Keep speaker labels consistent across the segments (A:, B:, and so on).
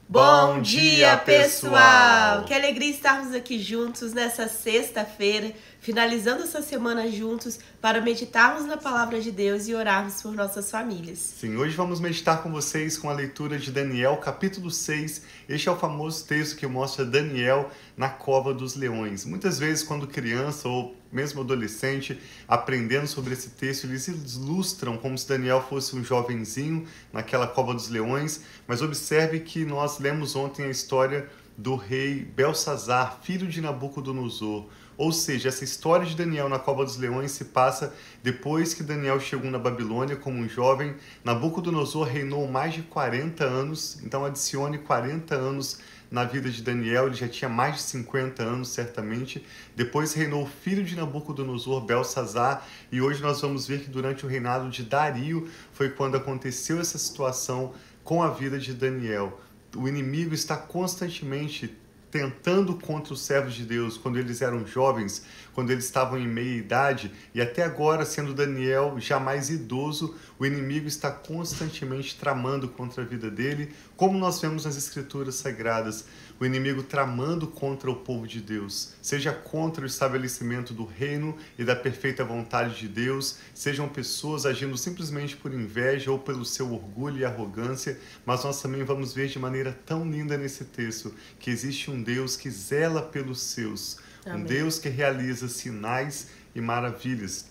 A: Bom dia, pessoal! Que alegria estarmos aqui juntos nessa sexta-feira, finalizando essa semana juntos para meditarmos na palavra de Deus e orarmos por nossas famílias.
B: Sim, hoje vamos meditar com vocês com a leitura de Daniel, capítulo 6. Este é o famoso texto que mostra Daniel na cova dos leões. Muitas vezes, quando criança ou mesmo adolescente, aprendendo sobre esse texto, eles ilustram como se Daniel fosse um jovenzinho naquela cova dos leões, mas observe que nós lemos ontem a história do rei Belsazar, filho de Nabucodonosor. Ou seja, essa história de Daniel na cova dos leões se passa depois que Daniel chegou na Babilônia como um jovem. Nabucodonosor reinou mais de 40 anos, então adicione 40 anos na vida de Daniel, ele já tinha mais de 50 anos, certamente. Depois reinou o filho de Nabucodonosor, Belsazar, e hoje nós vamos ver que durante o reinado de Dario foi quando aconteceu essa situação com a vida de Daniel. O inimigo está constantemente tentando contra os servos de Deus, quando eles eram jovens, quando eles estavam em meia-idade, e até agora, sendo Daniel já mais idoso, o inimigo está constantemente tramando contra a vida dele, como nós vemos nas Escrituras Sagradas, o inimigo tramando contra o povo de Deus, seja contra o estabelecimento do reino e da perfeita vontade de Deus, sejam pessoas agindo simplesmente por inveja ou pelo seu orgulho e arrogância, mas nós também vamos ver de maneira tão linda nesse texto que existe um Deus que zela pelos seus,
A: Amém.
B: Um Deus que realiza sinais e maravilhas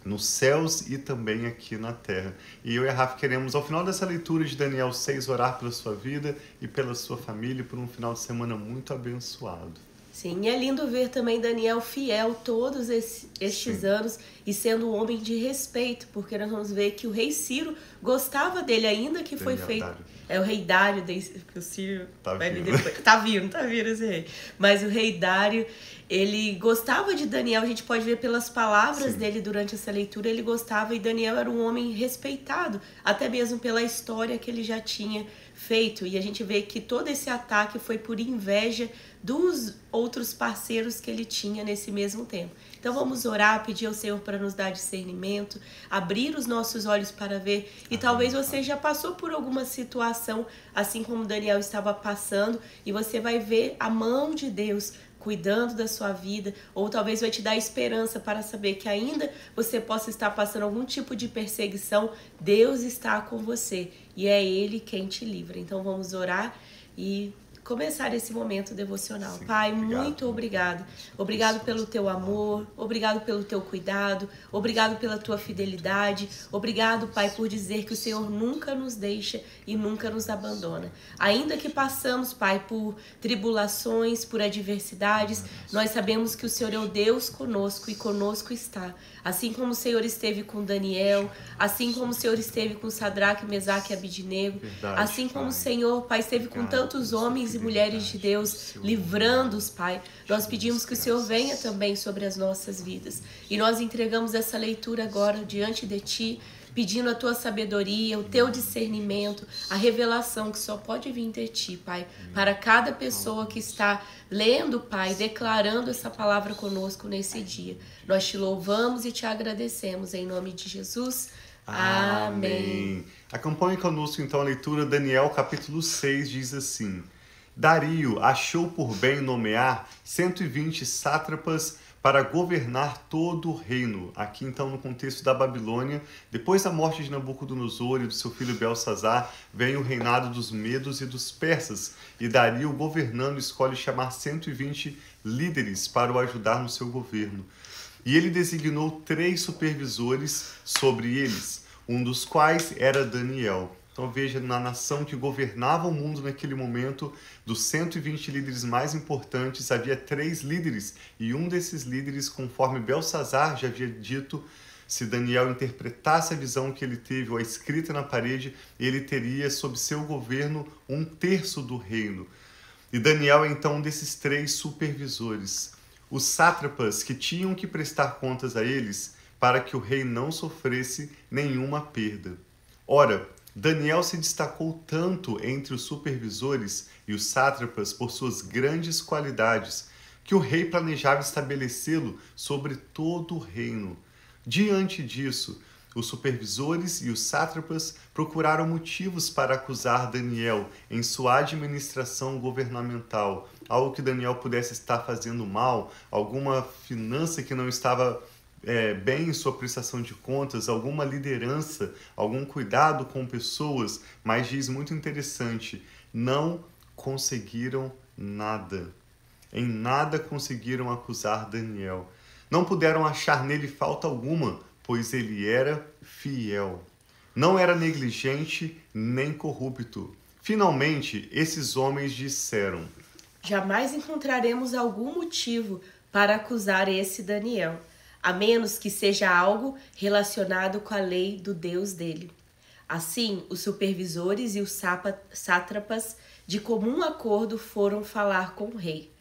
B: nos céus e também aqui na terra. E eu e a Rafa queremos, ao final dessa leitura de Daniel 6, orar pela sua vida e pela sua família por um final de semana muito abençoado.
A: Sim, e é lindo ver também Daniel fiel todos estes anos e sendo um homem de respeito, porque nós vamos ver que o rei Ciro gostava dele, ainda que foi feito... É o rei Dário, que o Ciro vai vir depois. Tá vindo esse rei. Mas o rei Dário, ele gostava de Daniel, a gente pode ver pelas palavras dele durante essa leitura, ele gostava, e Daniel era um homem respeitado, até mesmo pela história que ele já tinha feito. E a gente vê que todo esse ataque foi por inveja dos outros parceiros que ele tinha nesse mesmo tempo. Então vamos orar, pedir ao Senhor para nos dar discernimento, abrir os nossos olhos para ver. E talvez você já passou por alguma situação, assim como Daniel estava passando, e você vai ver a mão de Deus cuidando da sua vida, ou talvez vai te dar esperança para saber que ainda você possa estar passando algum tipo de perseguição, Deus está com você e é Ele quem te livra. Então vamos orar e começar esse momento devocional.
B: Sim,
A: Pai,
B: obrigado.
A: muito obrigado. Obrigado pelo teu amor, obrigado pelo teu cuidado, obrigado pela tua fidelidade, obrigado, Pai, por dizer que o Senhor nunca nos deixa e nunca nos abandona. Ainda que passamos, Pai, por tribulações, por adversidades, nós sabemos que o Senhor é o Deus conosco e conosco está. Assim como o Senhor esteve com Daniel, assim como o Senhor esteve com Sadraque, Mesaque e Abidnego, assim como o Senhor, Pai, esteve com tantos homens e mulheres de Deus, livrando-os, Pai. Nós pedimos que o Senhor venha também sobre as nossas vidas. E nós entregamos essa leitura agora diante de Ti, pedindo a Tua sabedoria, o Teu discernimento, a revelação que só pode vir de Ti, Pai, para cada pessoa que está lendo, Pai, declarando essa palavra conosco nesse dia. Nós Te louvamos e Te agradecemos, em nome de Jesus. Amém.
B: Acompanhe conosco então a leitura. Daniel capítulo 6 diz assim: Dario achou por bem nomear 120 sátrapas para governar todo o reino. Aqui então no contexto da Babilônia, depois da morte de Nabucodonosor e do seu filho Belsazar, vem o reinado dos medos e dos persas, e Dario, governando, escolhe chamar 120 líderes para o ajudar no seu governo. E ele designou 3 supervisores sobre eles, um dos quais era Daniel. Então veja, na nação que governava o mundo naquele momento, dos 120 líderes mais importantes, havia 3 líderes. E um desses líderes, conforme Belsazar já havia dito, se Daniel interpretasse a visão que ele teve, ou a escrita na parede, ele teria sob seu governo 1/3 do reino. E Daniel é então um desses 3 supervisores. Os sátrapas que tinham que prestar contas a eles para que o rei não sofresse nenhuma perda. Ora, Daniel se destacou tanto entre os supervisores e os sátrapas por suas grandes qualidades, que o rei planejava estabelecê-lo sobre todo o reino. Diante disso, os supervisores e os sátrapas procuraram motivos para acusar Daniel em sua administração governamental, algo que Daniel pudesse estar fazendo mal, alguma finança que não estava bem em sua prestação de contas, alguma liderança, algum cuidado com pessoas, mas diz muito interessante, não conseguiram nada. Em nada conseguiram acusar Daniel. Não puderam achar nele falta alguma, pois ele era fiel. Não era negligente nem corrupto. Finalmente, esses homens disseram:
A: jamais encontraremos algum motivo para acusar esse Daniel, a menos que seja algo relacionado com a lei do Deus dele. Assim, os supervisores e os sátrapas, de comum acordo, foram falar com o rei.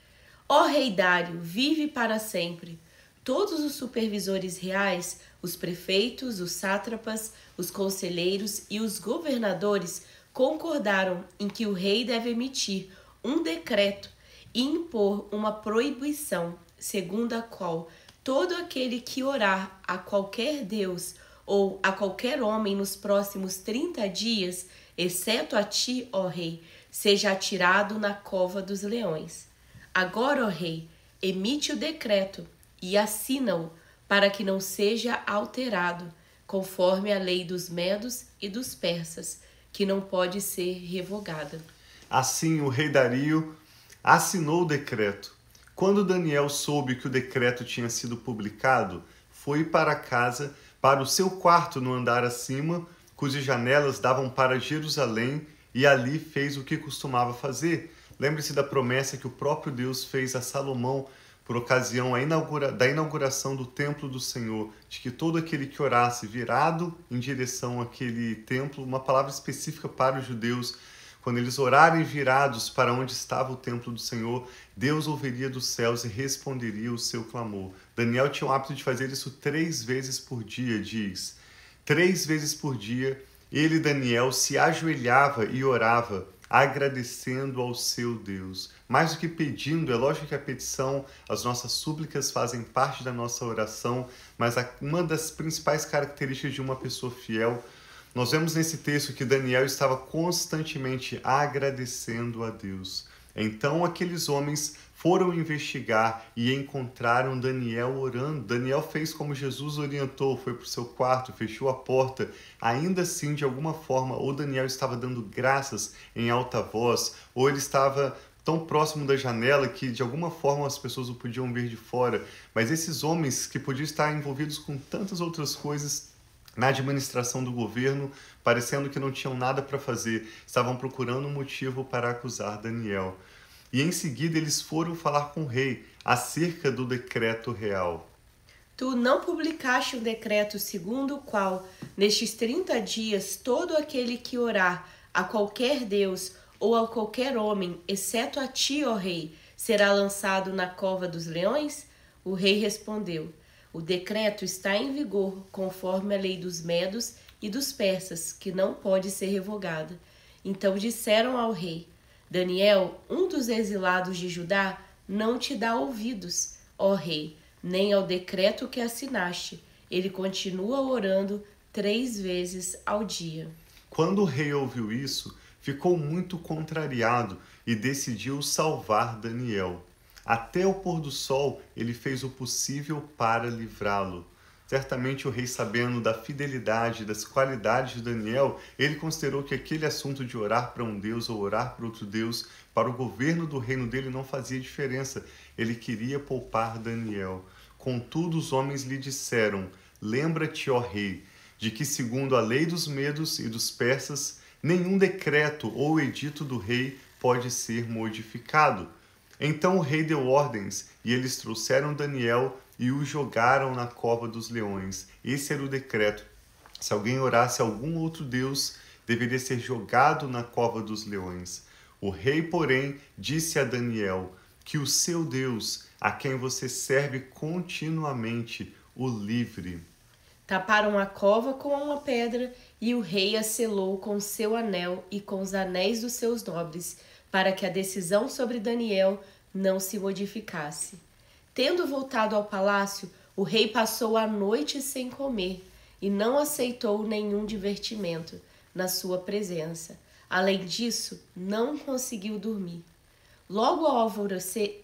A: Ó rei Dário, vive para sempre. Todos os supervisores reais, os prefeitos, os sátrapas, os conselheiros e os governadores concordaram em que o rei deve emitir um decreto e impor uma proibição, segundo a qual todo aquele que orar a qualquer deus ou a qualquer homem nos próximos 30 dias, exceto a ti, ó rei, seja atirado na cova dos leões. Agora, ó rei, emite o decreto e assina-o para que não seja alterado, conforme a lei dos medos e dos persas, que não pode ser revogada.
B: Assim, o rei Dario assinou o decreto. Quando Daniel soube que o decreto tinha sido publicado, foi para casa, para o seu quarto no andar acima, cujas janelas davam para Jerusalém, e ali fez o que costumava fazer. Lembre-se da promessa que o próprio Deus fez a Salomão por ocasião da inauguração do templo do Senhor, de que todo aquele que orasse virado em direção àquele templo, uma palavra específica para os judeus, quando eles orarem virados para onde estava o templo do Senhor, Deus ouviria dos céus e responderia o seu clamor. Daniel tinha o hábito de fazer isso 3 vezes por dia, diz. 3 vezes por dia, ele, Daniel, se ajoelhava e orava, agradecendo ao seu Deus. Mais do que pedindo, é lógico que a petição, as nossas súplicas fazem parte da nossa oração, mas uma das principais características de uma pessoa fiel, nós vemos nesse texto que Daniel estava constantemente agradecendo a Deus. Então aqueles homens foram investigar e encontraram Daniel orando. Daniel fez como Jesus orientou, foi para o seu quarto, fechou a porta. Ainda assim, de alguma forma, ou Daniel estava dando graças em alta voz, ou ele estava tão próximo da janela que de alguma forma as pessoas o podiam ver de fora. Mas esses homens que podiam estar envolvidos com tantas outras coisas na administração do governo, parecendo que não tinham nada para fazer, estavam procurando um motivo para acusar Daniel. E em seguida eles foram falar com o rei acerca do decreto real.
A: Tu não publicaste um decreto segundo o qual, nestes 30 dias, todo aquele que orar a qualquer deus ou a qualquer homem, exceto a ti, ó rei, será lançado na cova dos leões? O rei respondeu: o decreto está em vigor, conforme a lei dos medos e dos persas, que não pode ser revogada. Então disseram ao rei: Daniel, um dos exilados de Judá, não te dá ouvidos, ó rei, nem ao decreto que assinaste. Ele continua orando 3 vezes ao dia.
B: Quando o rei ouviu isso, ficou muito contrariado e decidiu salvar Daniel. Até o pôr do sol, ele fez o possível para livrá-lo. Certamente o rei, sabendo da fidelidade, das qualidades de Daniel, ele considerou que aquele assunto de orar para um Deus ou orar para outro Deus, para o governo do reino dele não fazia diferença. Ele queria poupar Daniel. Contudo, os homens lhe disseram: lembra-te, ó rei, de que segundo a lei dos medos e dos persas, nenhum decreto ou edito do rei pode ser modificado. Então o rei deu ordens, e eles trouxeram Daniel e o jogaram na cova dos leões. Esse era o decreto. Se alguém orasse a algum outro deus, deveria ser jogado na cova dos leões. O rei, porém, disse a Daniel que o seu Deus, a quem você serve continuamente, o livre.
A: Taparam a cova com uma pedra, e o rei a selou com seu anel e com os anéis dos seus nobres, para que a decisão sobre Daniel não se modificasse. Tendo voltado ao palácio, o rei passou a noite sem comer e não aceitou nenhum divertimento, na sua presença. Além disso, não conseguiu dormir. Logo ao alvorecer,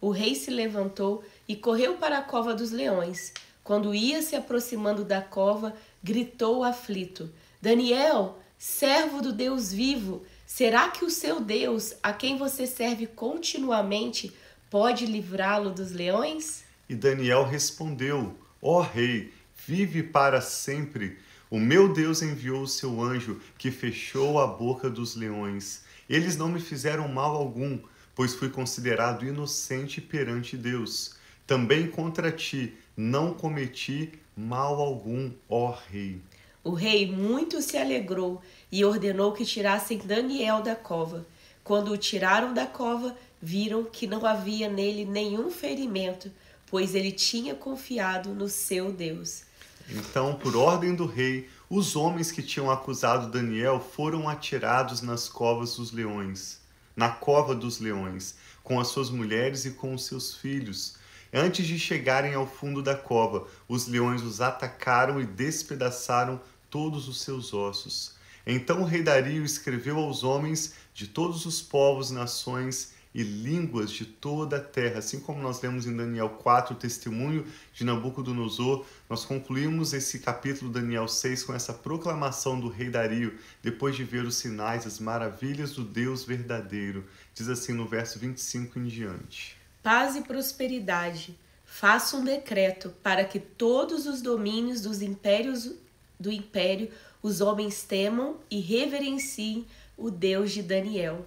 A: o rei se levantou e correu para a cova dos leões. Quando ia se aproximando da cova, gritou aflito: Daniel, servo do Deus vivo, será que o seu Deus, a quem você serve continuamente, pode livrá-lo dos leões?
B: E Daniel respondeu: Ó rei, vive para sempre. O meu Deus enviou o seu anjo, que fechou a boca dos leões. Eles não me fizeram mal algum, pois fui considerado inocente perante Deus. Também contra ti não cometi mal algum, ó rei.
A: O rei muito se alegrou e ordenou que tirassem Daniel da cova. Quando o tiraram da cova, viram que não havia nele nenhum ferimento, pois ele tinha confiado no seu Deus.
B: Então, por ordem do rei, os homens que tinham acusado Daniel foram atirados nas covas dos leões, na cova dos leões, com as suas mulheres e com os seus filhos. Antes de chegarem ao fundo da cova, os leões os atacaram e despedaçaram todos os seus ossos. Então o rei Dario escreveu aos homens de todos os povos, nações e línguas de toda a terra. Assim como nós lemos em Daniel 4, o testemunho de Nabucodonosor, nós concluímos esse capítulo Daniel 6 com essa proclamação do rei Dario, depois de ver os sinais, as maravilhas do Deus verdadeiro. Diz assim no verso 25 em diante:
A: Paz e prosperidade. Faça um decreto para que todos os domínios do império os homens temam e reverenciem o Deus de Daniel,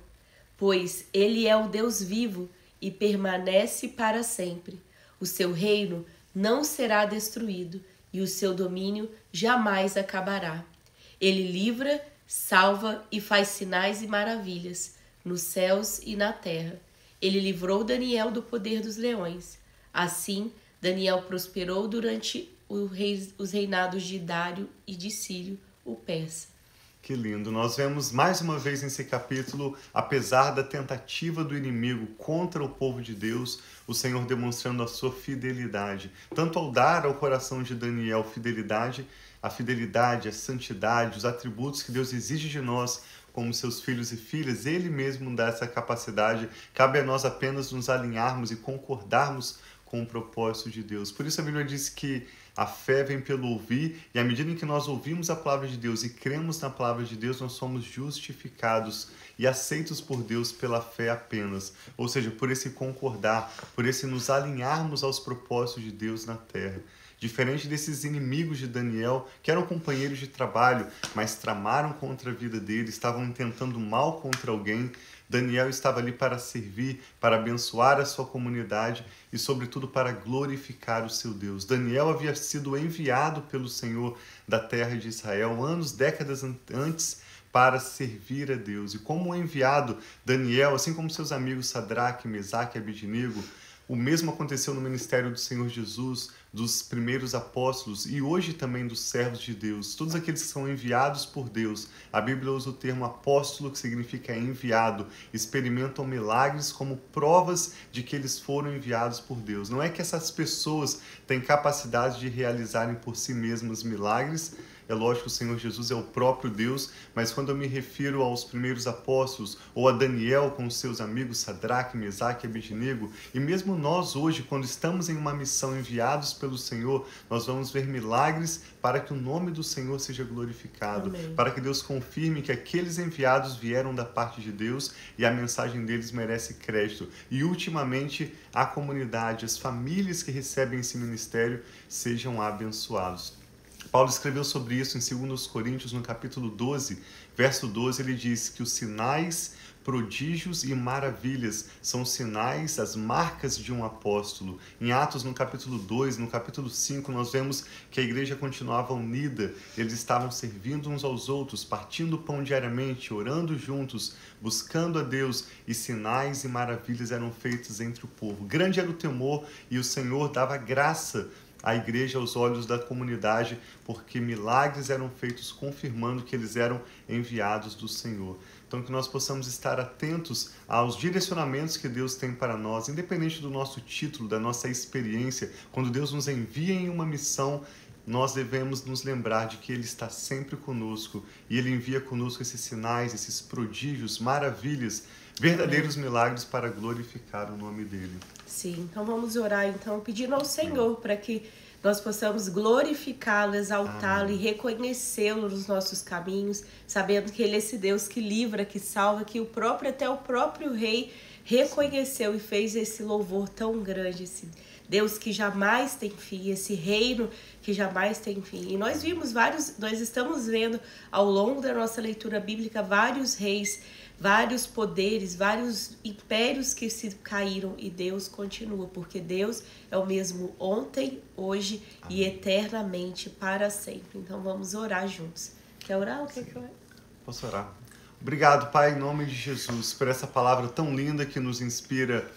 A: pois ele é o Deus vivo e permanece para sempre. O seu reino não será destruído e o seu domínio jamais acabará. Ele livra, salva e faz sinais e maravilhas nos céus e na terra. Ele livrou Daniel do poder dos leões. Assim, Daniel prosperou durante os reinados de Dário e de Círio, o persa.
B: Que lindo! Nós vemos mais uma vez nesse capítulo, apesar da tentativa do inimigo contra o povo de Deus, o Senhor demonstrando a sua fidelidade, tanto ao dar ao coração de Daniel a fidelidade, a santidade, os atributos que Deus exige de nós como seus filhos e filhas, Ele mesmo dá essa capacidade. Cabe a nós apenas nos alinharmos e concordarmos com o propósito de Deus. Por isso a Bíblia diz que a fé vem pelo ouvir, e à medida em que nós ouvimos a palavra de Deus e cremos na palavra de Deus, nós somos justificados e aceitos por Deus pela fé apenas. Ou seja, por esse concordar, por esse nos alinharmos aos propósitos de Deus na terra. Diferente desses inimigos de Daniel, que eram companheiros de trabalho, mas tramaram contra a vida dele, estavam intentando mal contra alguém, Daniel estava ali para servir, para abençoar a sua comunidade e, sobretudo, para glorificar o seu Deus. Daniel havia sido enviado pelo Senhor da terra de Israel décadas antes, para servir a Deus. E como enviado, Daniel, assim como seus amigos Sadraque, Mesaque e Abednego, o mesmo aconteceu no ministério do Senhor Jesus, dos primeiros apóstolos e hoje também dos servos de Deus. Todos aqueles que são enviados por Deus, a Bíblia usa o termo apóstolo, que significa enviado, experimentam milagres como provas de que eles foram enviados por Deus. Não é que essas pessoas têm capacidade de realizarem por si mesmas milagres. É lógico que o Senhor Jesus é o próprio Deus, mas quando eu me refiro aos primeiros apóstolos, ou a Daniel com os seus amigos Sadraque, Mesaque e Abednego, e mesmo nós hoje, quando estamos em uma missão enviados pelo Senhor, nós vamos ver milagres para que o nome do Senhor seja glorificado,
A: Amém.
B: Para que Deus confirme que aqueles enviados vieram da parte de Deus e a mensagem deles merece crédito. E ultimamente a comunidade, as famílias que recebem esse ministério sejam abençoados. Paulo escreveu sobre isso em 2 Coríntios, no capítulo 12, verso 12, ele diz que os sinais, prodígios e maravilhas são sinais, as marcas de um apóstolo. Em Atos, no capítulo 2, no capítulo 5, nós vemos que a igreja continuava unida, eles estavam servindo uns aos outros, partindo o pão diariamente, orando juntos, buscando a Deus, e sinais e maravilhas eram feitos entre o povo. Grande era o temor e o Senhor dava graça à igreja aos olhos da comunidade, porque milagres eram feitos confirmando que eles eram enviados do Senhor. Então que nós possamos estar atentos aos direcionamentos que Deus tem para nós, independente do nosso título, da nossa experiência. Quando Deus nos envia em uma missão, nós devemos nos lembrar de que Ele está sempre conosco e Ele envia conosco esses sinais, esses prodígios, maravilhas, verdadeiros milagres para glorificar o nome dEle.
A: Sim, então vamos orar então, pedindo ao Senhor para que nós possamos glorificá-lo, exaltá-lo e reconhecê-lo nos nossos caminhos, sabendo que Ele é esse Deus que livra, que salva, que até o próprio Rei reconheceu e fez esse louvor tão grande, esse Deus que jamais tem fim, esse reino que jamais tem fim. E nós estamos vendo ao longo da nossa leitura bíblica vários reis, vários poderes, vários impérios que se caíram e Deus continua, porque Deus é o mesmo ontem, hoje e eternamente para sempre. Então vamos orar juntos. Quer orar?
B: Posso orar? Obrigado, Pai, em nome de Jesus, por essa palavra tão linda que nos inspira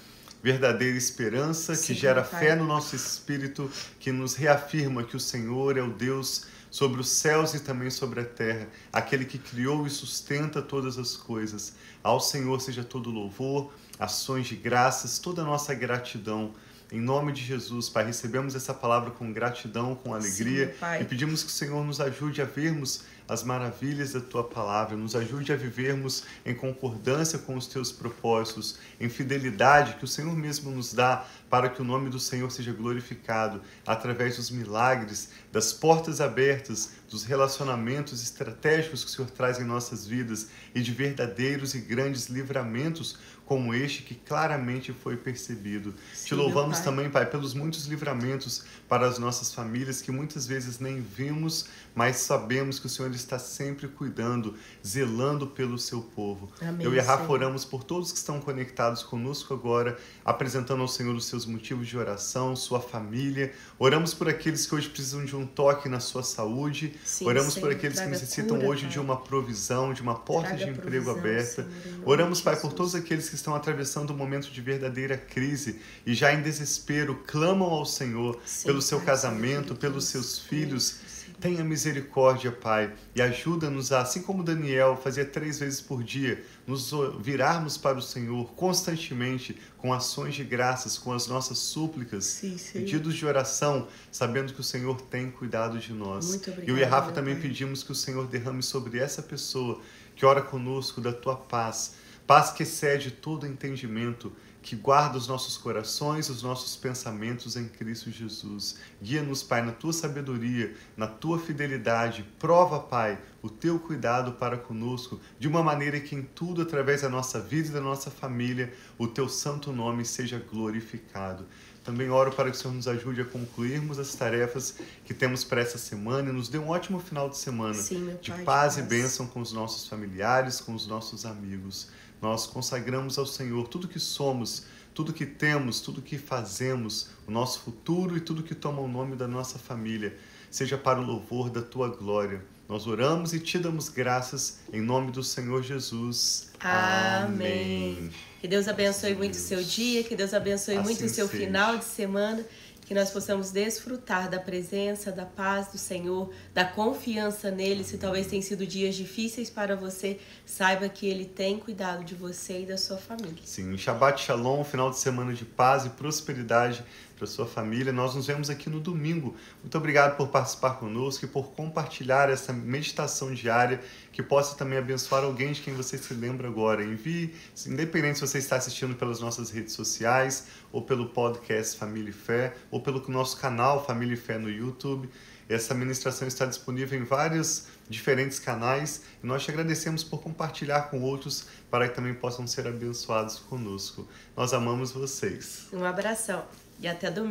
B: verdadeira esperança, que gera fé no nosso espírito, que nos reafirma que o Senhor é o Deus sobre os céus e também sobre a terra, aquele que criou e sustenta todas as coisas. Ao Senhor seja todo louvor, ações de graças, toda a nossa gratidão. Em nome de Jesus, Pai, recebemos essa palavra com gratidão, com alegria. Sim, e pedimos que o Senhor nos ajude a vermos as maravilhas da Tua palavra, nos ajude a vivermos em concordância com os Teus propósitos, em fidelidade que o Senhor mesmo nos dá para que o nome do Senhor seja glorificado através dos milagres, das portas abertas, dos relacionamentos estratégicos que o Senhor traz em nossas vidas e de verdadeiros e grandes livramentos como este que claramente foi percebido. Sim, te louvamos também, Pai, pelos muitos livramentos para as nossas famílias que muitas vezes nem vimos, mas sabemos que o Senhor está sempre cuidando, zelando pelo seu povo. Amém, eu e a Rafa oramos por todos que estão conectados conosco agora, apresentando ao Senhor os seus motivos de oração, sua família. Oramos por aqueles que hoje precisam de um toque na sua saúde. Sim, oramos por aqueles que necessitam cura, hoje, Pai, de uma provisão, de uma porta de emprego aberta. Senhor, oramos, Pai, por todos aqueles que estão atravessando um momento de verdadeira crise e já em desespero clamam ao Senhor pelo seu casamento, pelos seus filhos. Tenha misericórdia, Pai, e ajuda-nos a, assim como Daniel fazia 3 vezes por dia, nos virarmos para o Senhor constantemente, com ações de graças, com as nossas súplicas, pedidos de oração, sabendo que o Senhor tem cuidado de nós. Muito obrigada, eu e a Rafa também pedimos que o Senhor derrame sobre essa pessoa que ora conosco da Tua paz, paz que excede todo entendimento, que guarda os nossos corações, os nossos pensamentos em Cristo Jesus. Guia-nos, Pai, na Tua sabedoria, na Tua fidelidade. Prova, Pai, o Teu cuidado para conosco, de uma maneira que em tudo, através da nossa vida e da nossa família, o Teu santo nome seja glorificado. Também oro para que o Senhor nos ajude a concluirmos as tarefas que temos para essa semana e nos dê um ótimo final de semana. Sim, de paz e bênção com os nossos familiares, com os nossos amigos. Nós consagramos ao Senhor tudo que somos, tudo que temos, tudo que fazemos, o nosso futuro e tudo que toma o nome da nossa família, seja para o louvor da Tua glória. Nós oramos e Te damos graças em nome do Senhor Jesus. Amém.
A: Que Deus abençoe muito o seu dia, que Deus abençoe muito o seu final de semana, que nós possamos desfrutar da presença, da paz do Senhor, da confiança nele. Se talvez tenham sido dias difíceis para você, saiba que Ele tem cuidado de você e da sua família.
B: Sim, Shabbat Shalom, final de semana de paz e prosperidade para sua família. Nós nos vemos aqui no domingo. Muito obrigado por participar conosco e por compartilhar essa meditação diária que possa também abençoar alguém de quem você se lembra agora. Envie, independente se você está assistindo pelas nossas redes sociais ou pelo podcast Família e Fé ou pelo nosso canal Família e Fé no YouTube. Essa ministração está disponível em vários diferentes canais e nós te agradecemos por compartilhar com outros para que também possam ser abençoados conosco. Nós amamos vocês.
A: Um abração e até domingo.